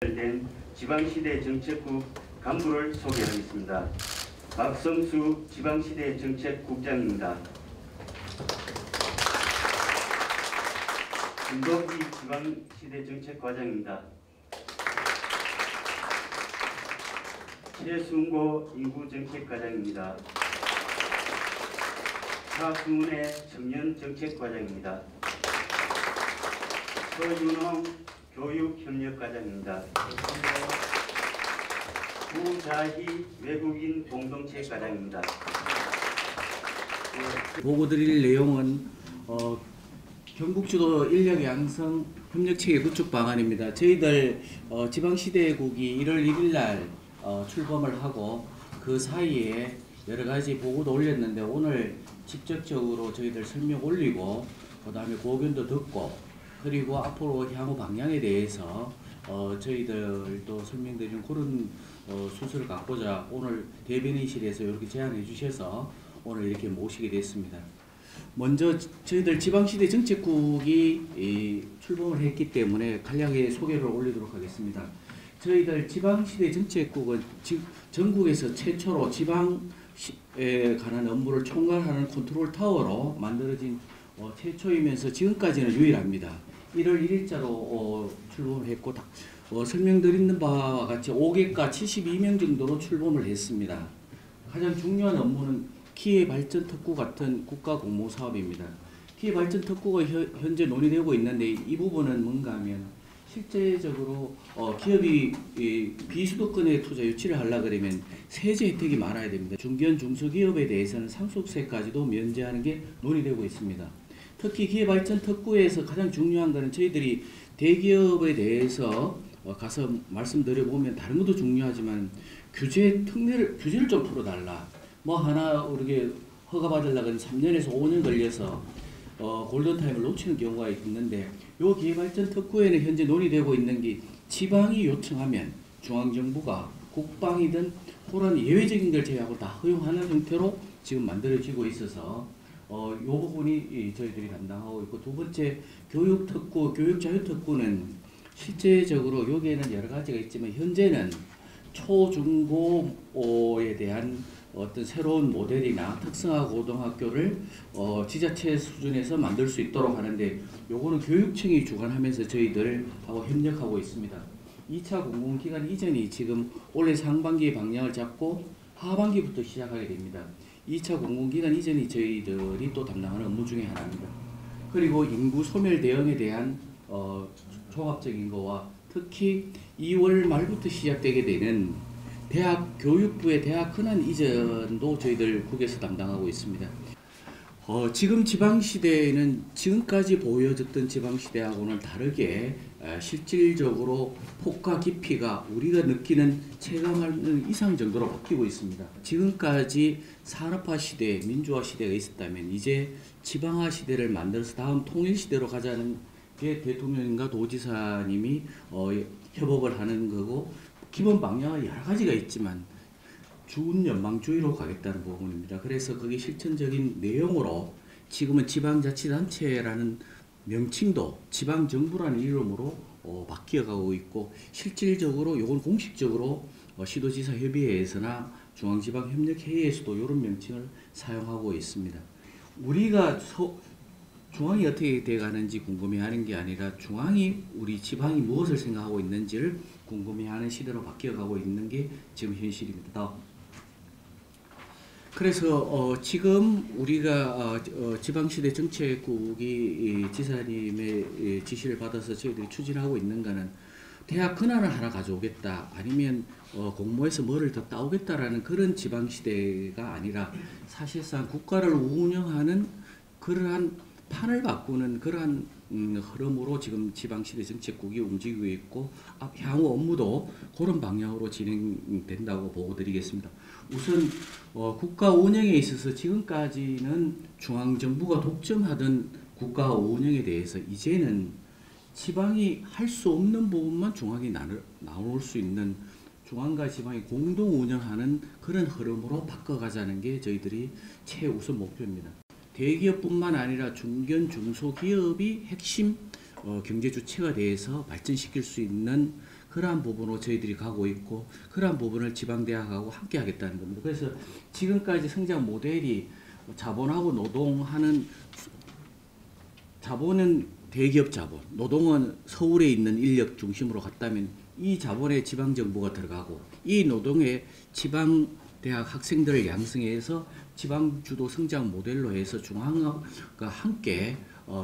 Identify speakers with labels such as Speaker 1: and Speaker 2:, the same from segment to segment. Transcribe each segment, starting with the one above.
Speaker 1: 된 지방시대 정책국 간부를 소개하겠습니다. 박성수 지방시대 정책국장입니다. 김동기 지방시대 정책과장입니다. 최순고 인구정책과장입니다. 차승훈의 청년정책과장입니다. 서윤홍 교육협력과장입니다. 구자희 외국인 공동체과장입니다.
Speaker 2: 보고 드릴 내용은 경북주도 인력 양성 협력체계 구축 방안입니다. 저희들 지방시대국이 1월 1일 날 출범을 하고 그 사이에 여러 가지 보고도 올렸는데 오늘 직접적으로 저희들 설명 올리고 그 다음에 고견도 듣고 그리고 앞으로 향후 방향에 대해서 저희들도 설명드리는 그런 순서를 갖고자 오늘 대변인실에서 이렇게 제안해 주셔서 오늘 이렇게 모시게 됐습니다. 먼저 저희들 지방시대 정책국이 출범을 했기 때문에 간략하게 소개를 올리도록 하겠습니다. 저희들 지방시대 정책국은 전국에서 최초로 지방에 관한 업무를 총괄하는 컨트롤 타워로 만들어진 최초이면서 지금까지는 유일합니다. 1월 1일자로 출범을 했고 설명드리는 바와 같이 5개과 72명 정도로 출범을 했습니다. 가장 중요한 업무는 기회발전 특구 같은 국가 공모 사업입니다. 기회발전 특구가 현재 논의되고 있는데 이 부분은 뭔가 하면 실제적으로 기업이 비수도권에 투자 유치를 하려고 그러면 세제 혜택이 많아야 됩니다. 중견 중소기업에 대해서는 상속세까지도 면제하는 게 논의되고 있습니다. 특히 기회발전 특구에서 가장 중요한 것은 저희들이 대기업에 대해서 가서 말씀드려보면 다른 것도 중요하지만 규제를 좀 풀어달라. 뭐 하나 우리게 허가받으려면 3년에서 5년 걸려서 골든타임을 놓치는 경우가 있는데 요 기회발전 특구에는 현재 논의되고 있는 게 지방이 요청하면 중앙정부가 국방이든 그런 예외적인 걸 제외하고 다 허용하는 형태로 지금 만들어지고 있어서 요 부분이 저희들이 담당하고 있고 두 번째 교육특구, 교육자유특구는 실제적으로 여기에는 여러 가지가 있지만 현재는 초중고에 대한 어떤 새로운 모델이나 특성화 고등학교를 지자체 수준에서 만들 수 있도록 하는데 요거는 교육청이 주관하면서 저희들하고 협력하고 있습니다. 2차 공공기관 이전이 지금 올해 상반기에 방향을 잡고 하반기부터 시작하게 됩니다. 2차 공공기관 이전이 저희들이 또 담당하는 업무 중에 하나입니다. 그리고 인구 소멸 대응에 대한 종합적인 거와 특히 2월 말부터 시작되게 되는 대학 교육부의 대학 근한 이전도 저희들 국에서 담당하고 있습니다. 지금 지방시대에는 지금까지 보여졌던 지방시대하고는 다르게 실질적으로 폭과 깊이가 우리가 느끼는 체감하는 이상 정도로 바뀌고 있습니다. 지금까지 산업화 시대, 민주화 시대가 있었다면 이제 지방화 시대를 만들어서 다음 통일시대로 가자는 게 대통령과 도지사님이 협업을 하는 거고 기본 방향은 여러 가지가 있지만 준연방주의로 가겠다는 부분입니다. 그래서 그게 실천적인 내용으로 지금은 지방자치단체라는 명칭도 지방정부라는 이름으로 바뀌어가고 있고 실질적으로 이건 공식적으로 시도지사 협의회에서나 중앙지방협력회의에서도 이런 명칭을 사용하고 있습니다. 우리가 중앙이 어떻게 돼가는지 궁금해하는 게 아니라 중앙이 우리 지방이 무엇을 생각하고 있는지를 궁금해하는 시대로 바뀌어가고 있는 게 지금 현실입니다. 그래서 지금 우리가 지방시대 정책국이 지사님의 지시를 받아서 저희들이 추진하고 있는 거는 대학 근한을 하나 가져오겠다 아니면 공모에서 뭐를 더 따오겠다라는 그런 지방시대가 아니라 사실상 국가를 운영하는 그러한 판을 바꾸는 그러한 흐름으로 지금 지방시대 정책국이 움직이고 있고 향후 업무도 그런 방향으로 진행된다고 보고 드리겠습니다. 우선 국가 운영에 있어서 지금까지는 중앙정부가 독점하던 국가 운영에 대해서 이제는 지방이 할 수 없는 부분만 중앙이 나올 수 있는 중앙과 지방이 공동 운영하는 그런 흐름으로 바꿔가자는 게 저희들이 최우선 목표입니다. 대기업뿐만 아니라 중견 중소기업이 핵심 경제 주체가 돼서 발전시킬 수 있는 그러한 부분으로 저희들이 가고 있고 그러한 부분을 지방대학하고 함께 하겠다는 겁니다. 그래서 지금까지 성장 모델이 자본하고 노동하는 자본은 대기업 자본, 노동은 서울에 있는 인력 중심으로 갔다면 이 자본에 지방정부가 들어가고 이 노동에 지방대학 학생들을 양성해서 지방주도 성장 모델로 해서 중앙과 함께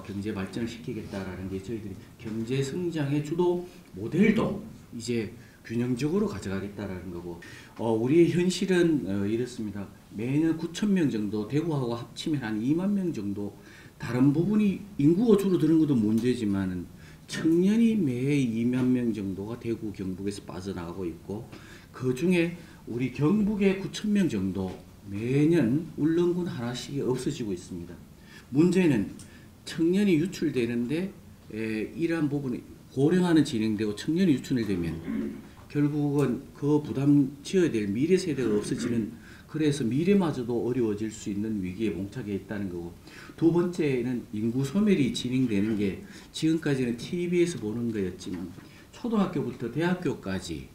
Speaker 2: 경제 발전을 시키겠다라는 게 저희들이 경제 성장의 주도 모델도 이제 균형적으로 가져가겠다라는 거고 우리의 현실은 이렇습니다. 매년 9,000명 정도 대구하고 합치면 한 2만 명 정도 다른 부분이 인구가 줄어드는 것도 문제지만은 청년이 매 2만 명 정도가 대구 경북에서 빠져나가고 있고 그 중에 우리 경북에 9,000명 정도 매년 울릉군 하나씩이 없어지고 있습니다. 문제는 청년이 유출되는데 이러한 부분이 고령화는 진행되고 청년이 유출되면 결국은 그 부담 지어야 될 미래 세대가 없어지는 그래서 미래마저도 어려워질 수 있는 위기에 봉착해 있다는 거고 두 번째는 인구 소멸이 진행되는 게 지금까지는 TV에서 보는 거였지만 초등학교부터 대학교까지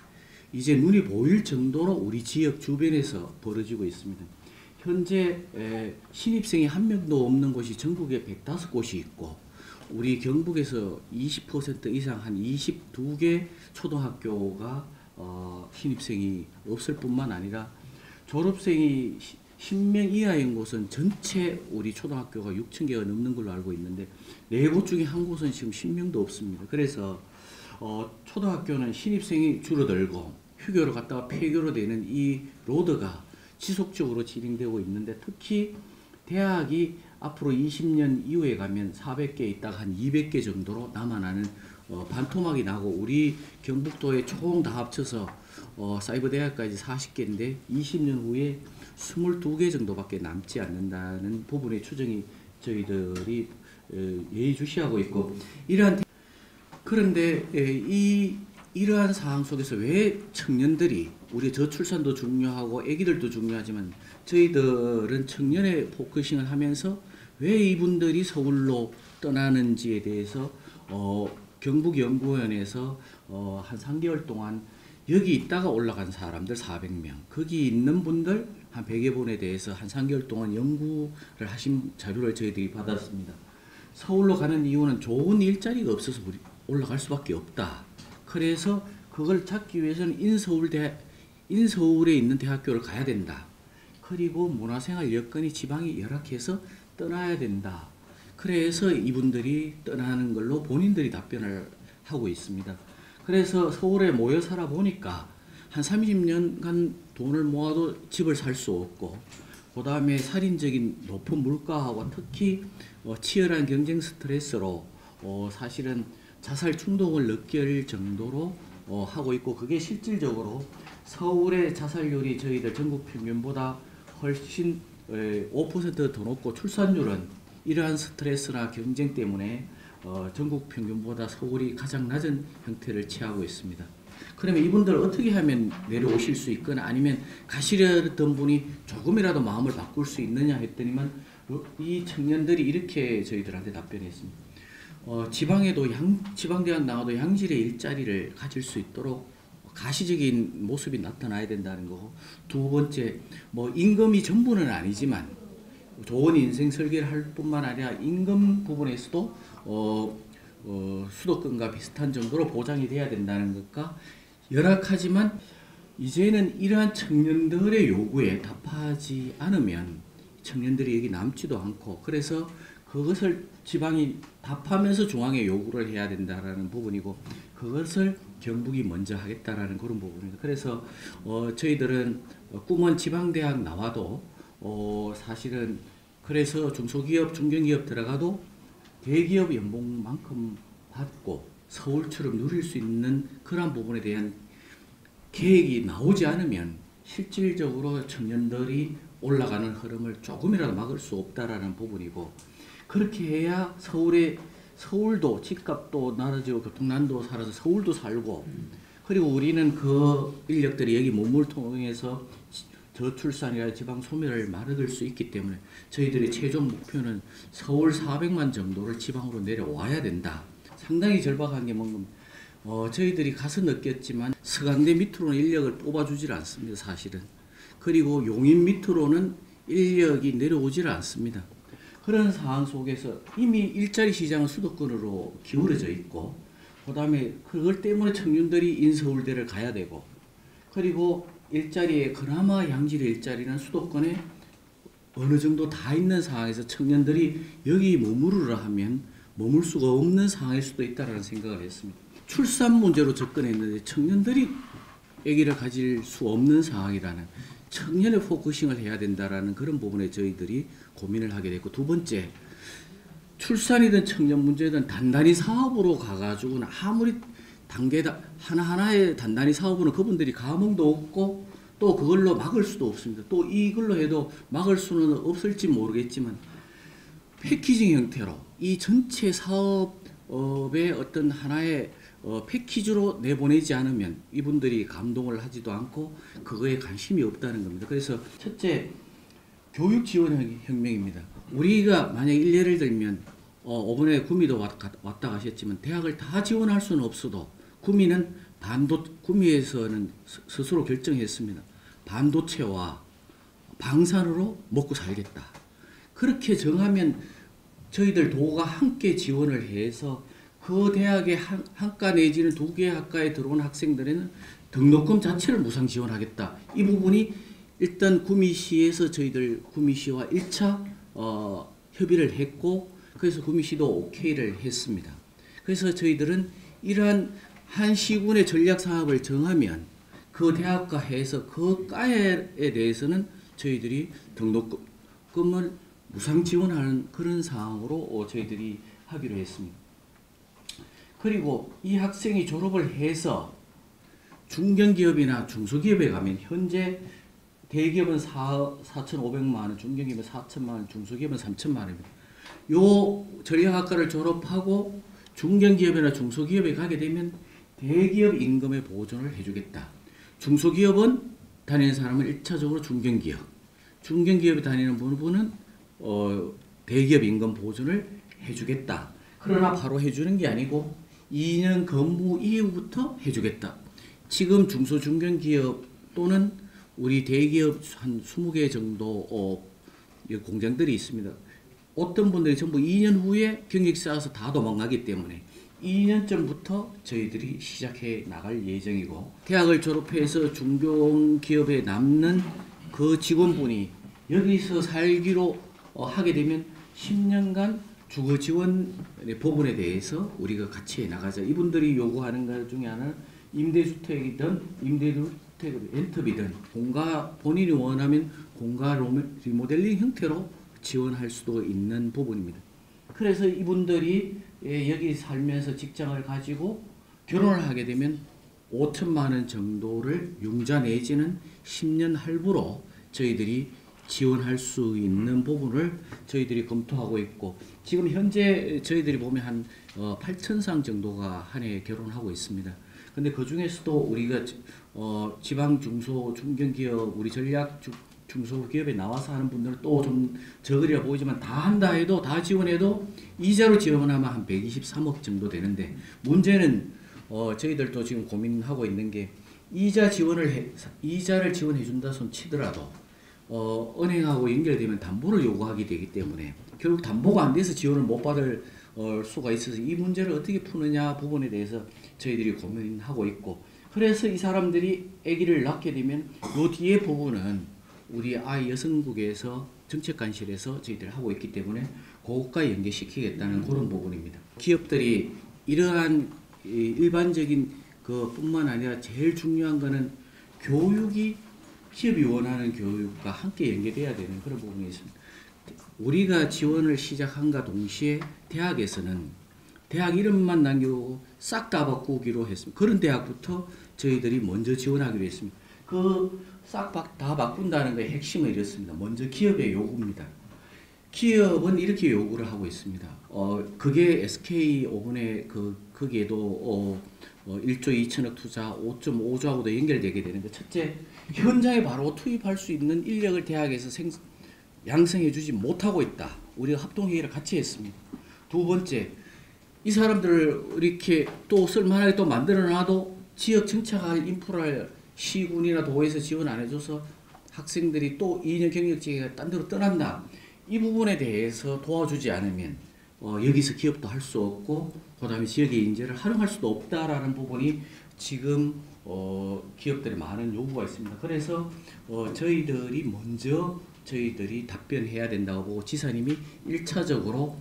Speaker 2: 이제 눈이 보일 정도로 우리 지역 주변에서 벌어지고 있습니다. 현재 신입생이 한 명도 없는 곳이 전국에 105곳이 있고 우리 경북에서 20% 이상 한 22개 초등학교가 신입생이 없을 뿐만 아니라 졸업생이 10명 이하인 곳은 전체 우리 초등학교가 6,000개가 넘는 걸로 알고 있는데 4곳 중에 한 곳은 지금 10명도 없습니다. 그래서 초등학교는 신입생이 줄어들고 휴교로 갔다가 폐교로 되는 이 로드가 지속적으로 진행되고 있는데 특히 대학이 앞으로 20년 이후에 가면 400개 있다가 한 200개 정도로 남아나는 반토막이 나고 우리 경북도에 총 다 합쳐서 사이버대학까지 40개인데 20년 후에 22개 정도밖에 남지 않는다는 부분의 추정이 저희들이 예의주시하고 있고 그런데 이러한 상황 속에서 왜 청년들이 우리 저출산도 중요하고 아기들도 중요하지만 저희들은 청년에 포커싱을 하면서 왜 이분들이 서울로 떠나는지에 대해서 경북연구원에서 한 3개월 동안 여기 있다가 올라간 사람들 400명 거기 있는 분들 한 100여 분에 대해서 한 3개월 동안 연구를 하신 자료를 저희들이 받았습니다. 서울로 가는 이유는 좋은 일자리가 없어서 올라갈 수밖에 없다. 그래서 그걸 찾기 위해서는 인서울에 있는 대학교를 가야 된다. 그리고 문화생활 여건이 지방이 열악해서 떠나야 된다. 그래서 이분들이 떠나는 걸로 본인들이 답변을 하고 있습니다. 그래서 서울에 모여 살아 보니까 한 30년간 돈을 모아도 집을 살 수 없고 그 다음에 살인적인 높은 물가하고 특히 치열한 경쟁 스트레스로 사실은 자살 충동을 느낄 정도로 하고 있고 그게 실질적으로 서울의 자살률이 저희들 전국 평균보다 훨씬 5%더 높고 출산율은 이러한 스트레스나 경쟁 때문에 전국 평균보다 서울이 가장 낮은 형태를 취하고 있습니다. 그러면 이분들 어떻게 하면 내려오실 수 있거나 아니면 가시려던 분이 조금이라도 마음을 바꿀 수 있느냐 했더니만 이 청년들이 이렇게 저희들한테 답변했습니다. 지방에도 지방대학 나와도 양질의 일자리를 가질 수 있도록 가시적인 모습이 나타나야 된다는 거고 두 번째 임금이 전부는 아니지만 좋은 인생 설계를 할 뿐만 아니라 임금 부분에서도 수도권과 비슷한 정도로 보장이 돼야 된다는 것과 열악하지만 이제는 이러한 청년들의 요구에 답하지 않으면 청년들이 여기 남지도 않고 그래서 그것을 지방이 답하면서 중앙에 요구를 해야 된다라는 부분이고 그것을 경북이 먼저 하겠다라는 그런 부분입니다. 그래서 저희들은 꿈은 지방대학 나와도 사실은 그래서 중소기업, 중견기업 들어가도 대기업 연봉만큼 받고 서울처럼 누릴 수 있는 그런 부분에 대한 계획이 나오지 않으면 실질적으로 청년들이 올라가는 흐름을 조금이라도 막을 수 없다라는 부분이고 그렇게 해야 서울도 집값도 낮아지고 교통난도 살아서 서울도 살고 그리고 우리는 그 인력들이 여기 몸을 통해서 저출산이나 지방 소멸을 막을 수 있기 때문에 저희들의 최종 목표는 서울 400만 정도를 지방으로 내려와야 된다. 상당히 절박한 게 뭔가 저희들이 가서 느꼈지만 서강대 밑으로는 인력을 뽑아주질 않습니다. 사실은. 그리고 용인 밑으로는 인력이 내려오질 않습니다. 그런 상황 속에서 이미 일자리 시장은 수도권으로 기울어져 있고, 그 다음에 그걸 때문에 청년들이 인서울대를 가야 되고, 그리고 일자리에 그나마 양질의 일자리는 수도권에 어느 정도 다 있는 상황에서 청년들이 여기 머무르라 하면 머물 수가 없는 상황일 수도 있다라는 생각을 했습니다. 출산 문제로 접근했는데 청년들이 아기를 가질 수 없는 상황이라는, 청년의 포커싱을 해야 된다라는 그런 부분에 저희들이 고민을 하게 됐고, 두 번째, 출산이든 청년 문제든 단단히 사업으로 가가지고는 아무리 단계다 하나하나의 단단히 사업은 그분들이 감흥도 없고 또 그걸로 막을 수도 없습니다. 또 이걸로 해도 막을 수는 없을지 모르겠지만 패키징 형태로 이 전체 사업의 어떤 하나의 패키지로 내보내지 않으면 이분들이 감동을 하지도 않고 그거에 관심이 없다는 겁니다. 그래서 첫째, 교육 지원 혁명입니다. 우리가 만약 일례를 들면 이번에 구미도 왔다 가셨지만 대학을 다 지원할 수는 없어도 구미에서는 스스로 결정했습니다. 반도체와 방산으로 먹고 살겠다. 그렇게 정하면 저희들 도가 함께 지원을 해서 그 대학의 한과 내지는 두 개의 학과에 들어온 학생들에는 등록금 자체를 무상 지원하겠다. 이 부분이 일단 구미시에서 저희들 구미시와 1차 협의를 했고, 그래서 구미시도 오케이를 했습니다. 그래서 저희들은 이러한 한 시군의 전략 사업을 정하면 그 대학과 해서 그 과에 대해서는 저희들이 등록금을 무상 지원하는 그런 상황으로 저희들이 하기로 했습니다. 그리고 이 학생이 졸업을 해서 중견기업이나 중소기업에 가면 현재 대기업은 4,500만 원, 중견기업은 4천만 원, 중소기업은 3천만 원입니다. 요 전략학과를 졸업하고 중견기업이나 중소기업에 가게 되면 대기업 임금의 보존을 해주겠다. 중소기업은 다니는 사람은 1차적으로 중견기업, 중견기업에 다니는 부분은 대기업 임금 보존을 해주겠다. 그러나 바로 해주는 게 아니고 2년 근무 이후부터 해주겠다. 지금 중소중견기업 또는 우리 대기업 한 20개 정도 공장들이 있습니다. 어떤 분들이 전부 2년 후에 경력이 쌓아서 다 도망가기 때문에 2년 전부터 저희들이 시작해 나갈 예정이고, 대학을 졸업해서 중견기업에 남는 그 직원분이 여기서 살기로 하게 되면 10년간 주거 지원 부분에 대해서 우리가 같이 해 나가자. 이분들이 요구하는 것 중에 하나는 임대주택이든 임대주택 렌트비든 본인이 원하면 공가 리모델링 형태로 지원할 수도 있는 부분입니다. 그래서 이분들이 여기 살면서 직장을 가지고 결혼을 하게 되면 5천만 원 정도를 융자 내지는 10년 할부로 저희들이 지원할 수 있는 부분을 저희들이 검토하고 있고, 지금 현재 저희들이 보면 한 8,000상 정도가 한 해 결혼하고 있습니다. 근데 그 중에서도 우리가 지방 중소 중견기업 우리 전략 중소기업에 나와서 하는 분들은 또 좀 적으리라 보이지만 다 한다 해도 다 지원해도 이자로 지원하면 한 123억 정도 되는데, 문제는 저희들도 지금 고민하고 있는 게 이자를 지원해 준다 손 치더라도 은행하고 연결되면 담보를 요구하게 되기 때문에 결국 담보가 안 돼서 지원을 못 받을 수가 있어서 이 문제를 어떻게 푸느냐 부분에 대해서 저희들이 고민하고 있고, 그래서 이 사람들이 아기를 낳게 되면 요 뒤에 부분은 우리 아이 여성국에서 정책관실에서 저희들 하고 있기 때문에 그것과 연계시키겠다는 그런 부분입니다. 기업들이 이러한 일반적인 그뿐만 아니라 제일 중요한 거는 교육이 기업이 원하는 교육과 함께 연계돼야 되는 그런 부분이 있습니다. 우리가 지원을 시작한과 동시에 대학에서는 대학 이름만 남기고 싹 다 바꾸기로 했습니다. 그런 대학부터 저희들이 먼저 지원하기로 했습니다. 그 싹 다 바꾼다는 것의 핵심은 이렇습니다. 먼저 기업의 요구입니다. 기업은 이렇게 요구를 하고 있습니다. 그게 SK 오븐에 거기에도 1조 2천억 투자 5.5조하고도 연결되게 되는데, 첫째, 현장에 바로 투입할 수 있는 인력을 대학에서 양성해 주지 못하고 있다. 우리가 합동회의를 같이 했습니다. 두 번째, 이 사람들을 이렇게 또 쓸만하게 또 만들어놔도 지역 정착할 인프라를 시군이나 도에서 지원 안 해줘서 학생들이 또 2년 경력직에 딴 데로 떠난다. 이 부분에 대해서 도와주지 않으면 여기서 기업도 할 수 없고 그다음에 지역의 인재를 활용할 수도 없다라는 부분이 지금 기업들의 많은 요구가 있습니다. 그래서 저희들이 먼저 답변해야 된다고 보고 지사님이 1차적으로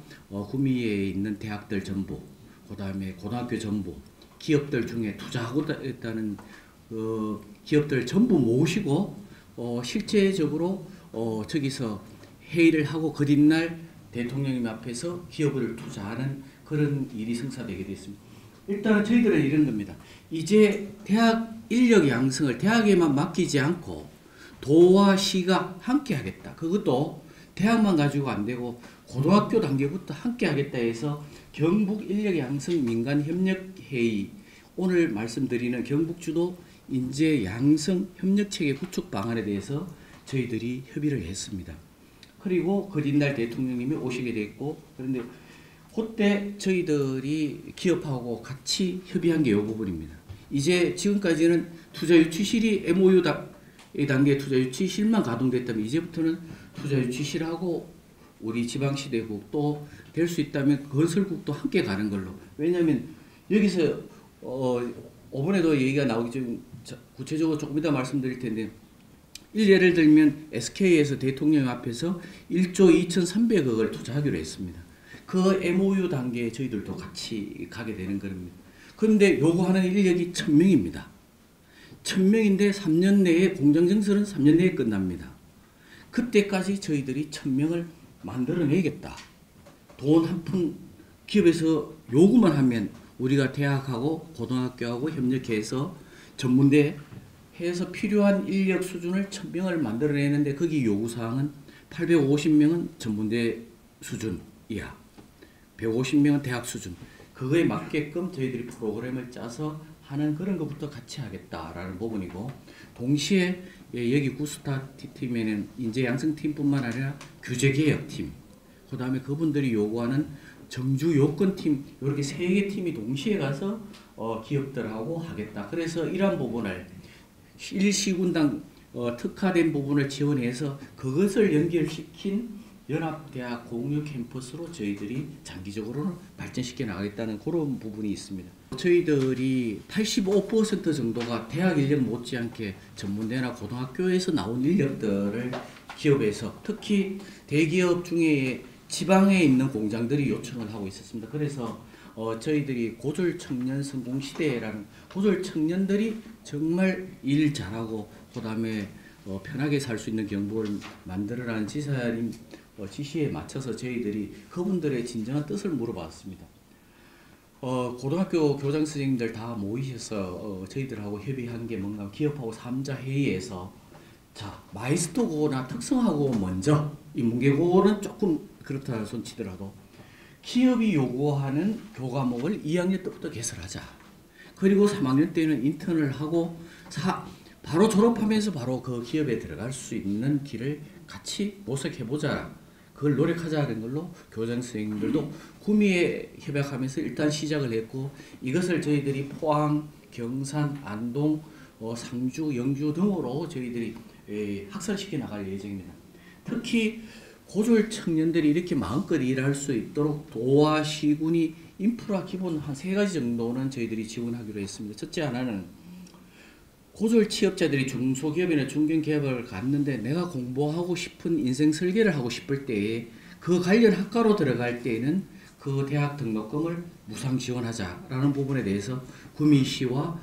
Speaker 2: 구미에 있는 대학들 전부, 그다음에 고등학교 전부, 기업들 중에 투자하고 있다는 기업들 전부 모시고 실제적으로 저기서 회의를 하고 그 뒷날 대통령님 앞에서 기업을 투자하는 그런 일이 성사되게 됐습니다. 일단은 저희들은 이런 겁니다. 이제 대학 인력 양성을 대학에만 맡기지 않고 도와 시가 함께 하겠다. 그것도 대학만 가지고 안 되고 고등학교 단계부터 함께 하겠다 해서 경북 인력 양성 민간 협력 회의, 오늘 말씀드리는 경북 주도 인재 양성 협력 체계 구축 방안에 대해서 저희들이 협의를 했습니다. 그리고 그 뒷날 대통령님이 오시게 됐고, 그런데 그때 저희들이 기업하고 같이 협의한 게 이 부분입니다. 이제 지금까지는 투자유치실이 MOU 단계 투자유치실만 가동됐다면 이제부터는 투자유치실하고 우리 지방시대국 또 될 수 있다면 건설국도 함께 가는 걸로. 왜냐하면 여기서 5번에도 얘기가 나오기 좀 구체적으로 조금 이따 말씀드릴 텐데, 예를 들면 SK에서 대통령 앞에서 1조 2,300억을 투자하기로 했습니다. 그 MOU 단계에 저희들도 같이 가게 되는 겁니다. 그런데 요구하는 인력이 1,000명입니다. 1,000명인데 3년 내에 공장 증설은 3년 내에 끝납니다. 그때까지 저희들이 1,000명을 만들어내겠다. 돈 한 푼 기업에서 요구만 하면 우리가 대학하고 고등학교하고 협력해서 전문대 해서 필요한 인력 수준을 1,000명을 만들어내는데 거기 요구사항은 850명은 전문대 수준 이하, 150명은 대학 수준. 그거에 맞게끔 저희들이 프로그램을 짜서 하는 그런 것부터 같이 하겠다라는 부분이고, 동시에 여기 구스타 팀에는 인재 양성팀뿐만 아니라 규제개혁팀, 그 다음에 그분들이 요구하는 정주 요건팀, 이렇게 3개 팀이 동시에 가서 기업들하고 하겠다. 그래서 이러한 부분을 1시군당 특화된 부분을 지원해서 그것을 연결시킨 연합대학 공유 캠퍼스로 저희들이 장기적으로는 발전시켜 나가겠다는 그런 부분이 있습니다. 저희들이 85% 정도가 대학 인력 못지않게 전문대나 고등학교에서 나온 인력들을 기업에서, 특히 대기업 중에 지방에 있는 공장들이 요청을 하고 있었습니다. 그래서 저희들이 고졸 청년 성공 시대라는, 고졸 청년들이 정말 일 잘하고 그다음에 편하게 살 수 있는 경북을 만들어라는 지사님 지시에 맞춰서 저희들이 그분들의 진정한 뜻을 물어봤습니다. 고등학교 교장 선생님들 다 모이셔서 저희들하고 협의한 게 뭔가, 기업하고 3자 회의에서 자, 마이스터고나 특성화고 먼저, 이 문계고는 조금 그렇다 손치더라도 기업이 요구하는 교과목을 2학년 때부터 개설하자. 그리고 3학년 때는 인턴을 하고 바로 졸업하면서 바로 그 기업에 들어갈 수 있는 길을 같이 모색해보자. 그걸 노력하자는 걸로 교장 선생님들도 구미에 협약하면서 일단 시작을 했고, 이것을 저희들이 포항, 경산, 안동, 상주, 영주 등으로 저희들이 확산시켜 나갈 예정입니다. 특히 고졸 청년들이 이렇게 마음껏 일할 수 있도록 도와 시군이 인프라 기본 한 3가지 정도는 저희들이 지원하기로 했습니다. 첫째 하나는, 고졸 취업자들이 중소기업이나 중견기업을 갔는데 내가 공부하고 싶은 인생 설계를 하고 싶을 때에 그 관련 학과로 들어갈 때에는 그 대학 등록금을 무상 지원하자라는 부분에 대해서 구미시와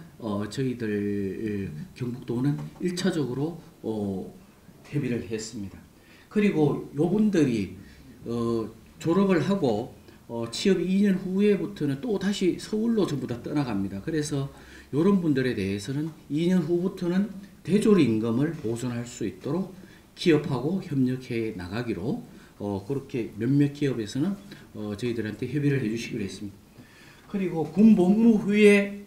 Speaker 2: 저희들 경북도는 1차적으로 협의를 했습니다. 그리고 요분들이 졸업을 하고 취업 2년 후에부터는 또 다시 서울로 전부 다 떠나갑니다. 그래서 이런 분들에 대해서는 2년 후부터는 대졸 임금을 보존할 수 있도록 기업하고 협력해 나가기로 그렇게 몇몇 기업에서는 저희들한테 협의를 해주시기로 했습니다. 그리고 군 복무 후에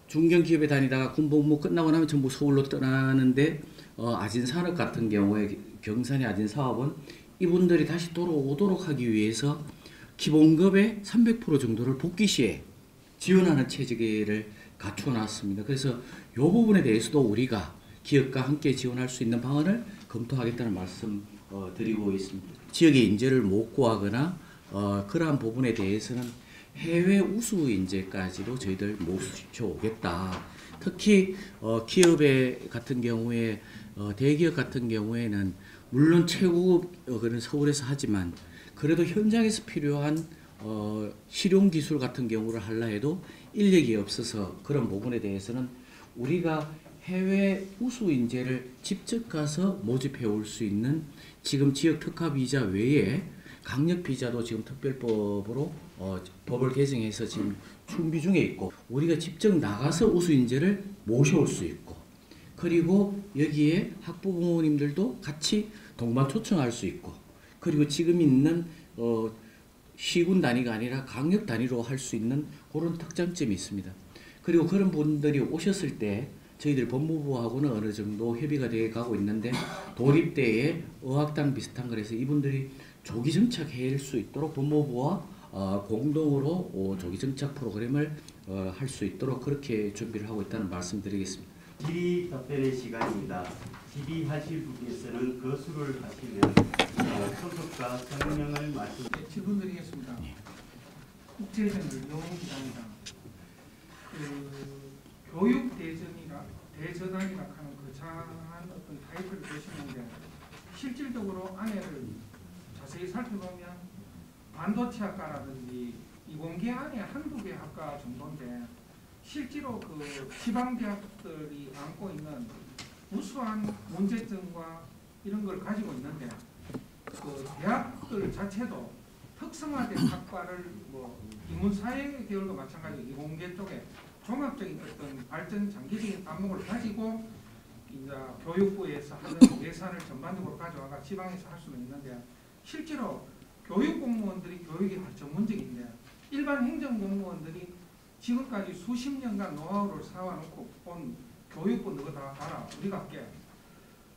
Speaker 2: 중견기업에 다니다가 군 복무 끝나고 나면 전부 서울로 떠나는데 아진산업 같은 경우에 경산의 아진사업은 이분들이 다시 돌아오도록 하기 위해서 기본급의 300% 정도를 복귀 시에 지원하는 체계를 갖춰놨습니다. 그래서 이 부분에 대해서도 우리가 기업과 함께 지원할 수 있는 방안을 검토하겠다는 말씀 드리고 있습니다. 지역의 인재를 못 구하거나 그러한 부분에 대해서는 해외 우수 인재까지도 저희들 모셔오겠다. 특히 기업의 같은 경우에 대기업 같은 경우에는 물론 최고급은 서울에서 하지만 그래도 현장에서 필요한 실용 기술 같은 경우를 하려 해도 인력이 없어서 그런 부분에 대해서는 우리가 해외 우수 인재를 직접 가서 모집해 올 수 있는 지금 지역 특화 비자 외에 강력 비자도 지금 특별법으로 법을 개정해서 지금 준비 중에 있고 우리가 직접 나가서 우수 인재를 모셔올 수 있고 그리고 여기에 학부 부모님들도 같이 동반 초청할 수 있고 그리고 지금 있는 시군 단위가 아니라 강력 단위로 할 수 있는 그런 특장점이 있습니다. 그리고 그런 분들이 오셨을 때 저희들 법무부하고는 어느 정도 협의가 되어 가고 있는데 도립대에 어학당 비슷한 거라서 이분들이 조기 정착할 수 있도록 법무부와 공동으로 조기 정착 프로그램을 할 수 있도록 그렇게 준비를 하고 있다는 말씀드리겠습니다.
Speaker 1: 질의 답변의 시간입니다. 질의하실 분께서는 거수를 하시면 소속과 성명을 말씀.
Speaker 3: 네, 질문 드리겠습니다. 국제전을 영웅 기자입니다. 교육 대전환이라 하는 그 장한 어떤 타이틀을 보시는데 실질적으로 안에를 자세히 살펴보면 반도체 학과라든지 이공계 안에 한두 개 학과 정도인데 실제로 그 지방 대학들이 안고 있는 우수한 문제점과 이런 걸 가지고 있는데 그 대학들 자체도 특성화된 학과를 뭐 인문사회 계열과 마찬가지로 이공계 쪽에 종합적인 어떤 발전 장기적인 안목을 가지고 이제 교육부에서 하는 예산을 전반적으로 가져와가 지방에서 할 수는 있는데 실제로 교육 공무원들이 교육이 전문직인데 일반 행정 공무원들이 지금까지 수십 년간 노하우를 쌓아놓고 온 교육부 너가 다 봐라 우리가 할게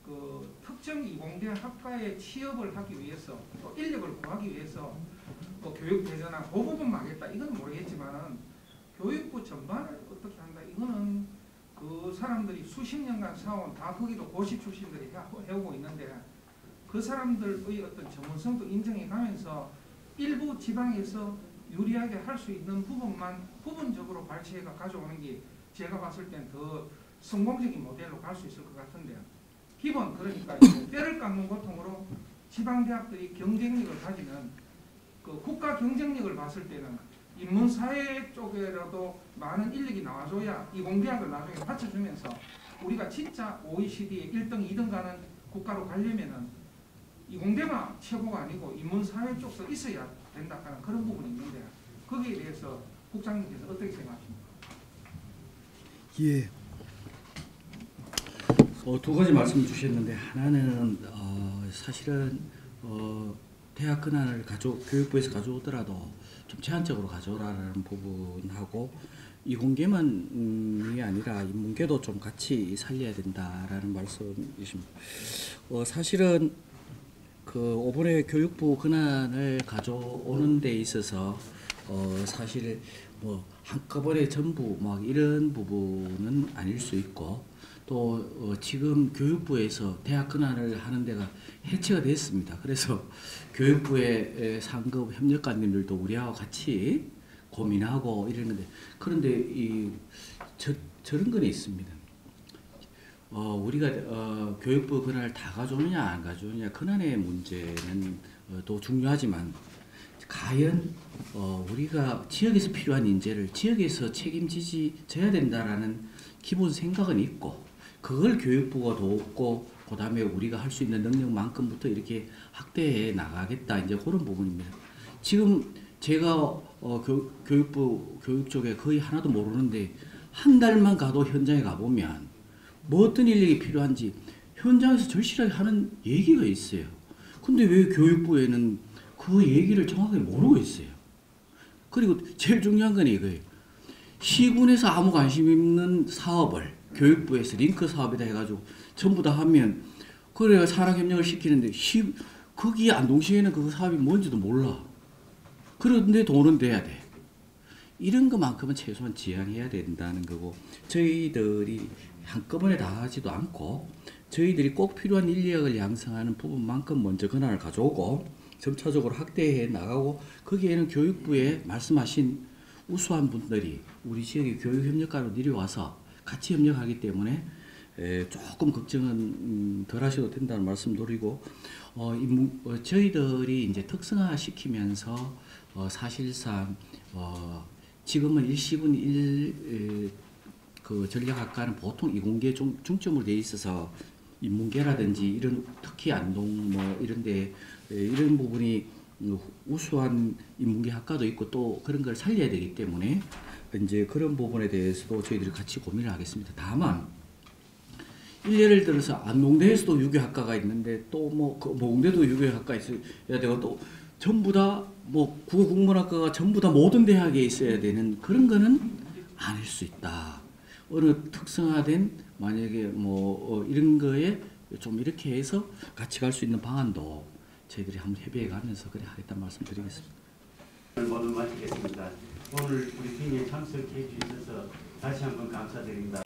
Speaker 3: 그 특정 이공계 학과에 취업을 하기 위해서 또 인력을 구하기 위해서 또 교육 대전환 그 부분만 하겠다 이건 모르겠지만은 교육부 전반을 어떻게 한다 이거는 그 사람들이 수십 년간 쌓아온 다 거기도 고시 출신들이 해오고 있는데 그 사람들의 어떤 전문성도 인정해 가면서 일부 지방에서 유리하게 할 수 있는 부분만 부분적으로 발췌해가 가져오는 게 제가 봤을 땐 더 성공적인 모델로 갈 수 있을 것 같은데요. 기본 그러니까 뼈를 깎는 고통으로 지방대학들이 경쟁력을 가지는 그 국가 경쟁력을 봤을 때는 인문사회 쪽에라도 많은 인력이 나와줘야 이공대학을 나중에 받쳐주면서 우리가 진짜 OECD에 1등, 2등 가는 국가로 가려면은 이공대가 최고가 아니고 인문사회 쪽도 있어야 된다 하는 그런 부분이 있는데 거기에 대해서 국장님께서 어떻게 생각하십니까?
Speaker 2: 예. 두 가지 말씀 주셨는데 하나는 사실은 대학 근안을 교육부에서 가져오더라도 좀 제한적으로 가져오라는 부분하고 이공계만이 아니라 인문계도 좀 같이 살려야 된다라는 말씀이십니다. 사실은 그 이번에 교육부 근안을 가져오는 데 있어서 사실 뭐 한꺼번에 전부 막 이런 부분은 아닐 수 있고 또 지금 교육부에서 대학 근안을 하는 데가 해체가 됐습니다. 그래서 교육부의 상급 협력관님들도 우리하고 같이 고민하고 이러는데 그런데 저런 건 있습니다. 우리가 교육부 근안을 다 가져오느냐 안 가져오느냐 근안의 문제는 또 중요하지만 과연 우리가 지역에서 필요한 인재를 지역에서 책임져야 된다라는 기본 생각은 있고 그걸 교육부가 돕고 그다음에 우리가 할 수 있는 능력만큼부터 이렇게 확대해 나가겠다 이제 그런 부분입니다. 지금 제가 교육부 교육 쪽에 거의 하나도 모르는데 한 달만 가도 현장에 가보면 뭐 어떤 인력이 필요한지 현장에서 절실하게 하는 얘기가 있어요. 근데 왜 교육부에는 그 얘기를 정확하게 모르고 있어요. 그리고 제일 중요한 건 이거예요. 시군에서 아무 관심 없는 사업을 교육부에서 링크 사업이다 해가지고 전부 다 하면 그래야 산학협력을 시키는데 거기 안동시에는 그 사업이 뭔지도 몰라. 그런데 돈은 돼야 돼. 이런 것만큼은 최소한 지양해야 된다는 거고, 저희들이 한꺼번에 다 하지도 않고 저희들이 꼭 필요한 인력을 양성하는 부분만큼 먼저 권한을 가져오고 점차적으로 확대해 나가고, 거기에는 교육부에 말씀하신 우수한 분들이 우리 지역의 교육협력가로 내려와서 같이 협력하기 때문에 조금 걱정은 덜 하셔도 된다는 말씀 드리고, 저희들이 이제 특성화 시키면서 사실상 지금은 일시군 그 전략학과는 보통 이공계 중점으로 돼 있어서 인문계라든지 이런 특히 안동 뭐 이런데 이런 부분이 우수한 인문계 학과도 있고 또 그런 걸 살려야 되기 때문에 이제 그런 부분에 대해서도 저희들이 같이 고민을 하겠습니다. 다만 예를 들어서 안동대에서도 유교학과가 있는데 또 뭐 모공대도 유교학과 있어야 되고 또 전부 다 뭐 국어국문학과가 전부 다 모든 대학에 있어야 되는 그런 거는 아닐 수 있다. 어느 특성화된 만약에 뭐 이런 거에 좀 이렇게 해서 같이 갈 수 있는 방안도 저희들이 한번 협의해 가면서 그래 하겠다는 말씀 드리겠습니다.
Speaker 1: 모두 마치겠습니다. 오늘 브리핑에 참석해 주셔서 다시 한번 감사드립니다.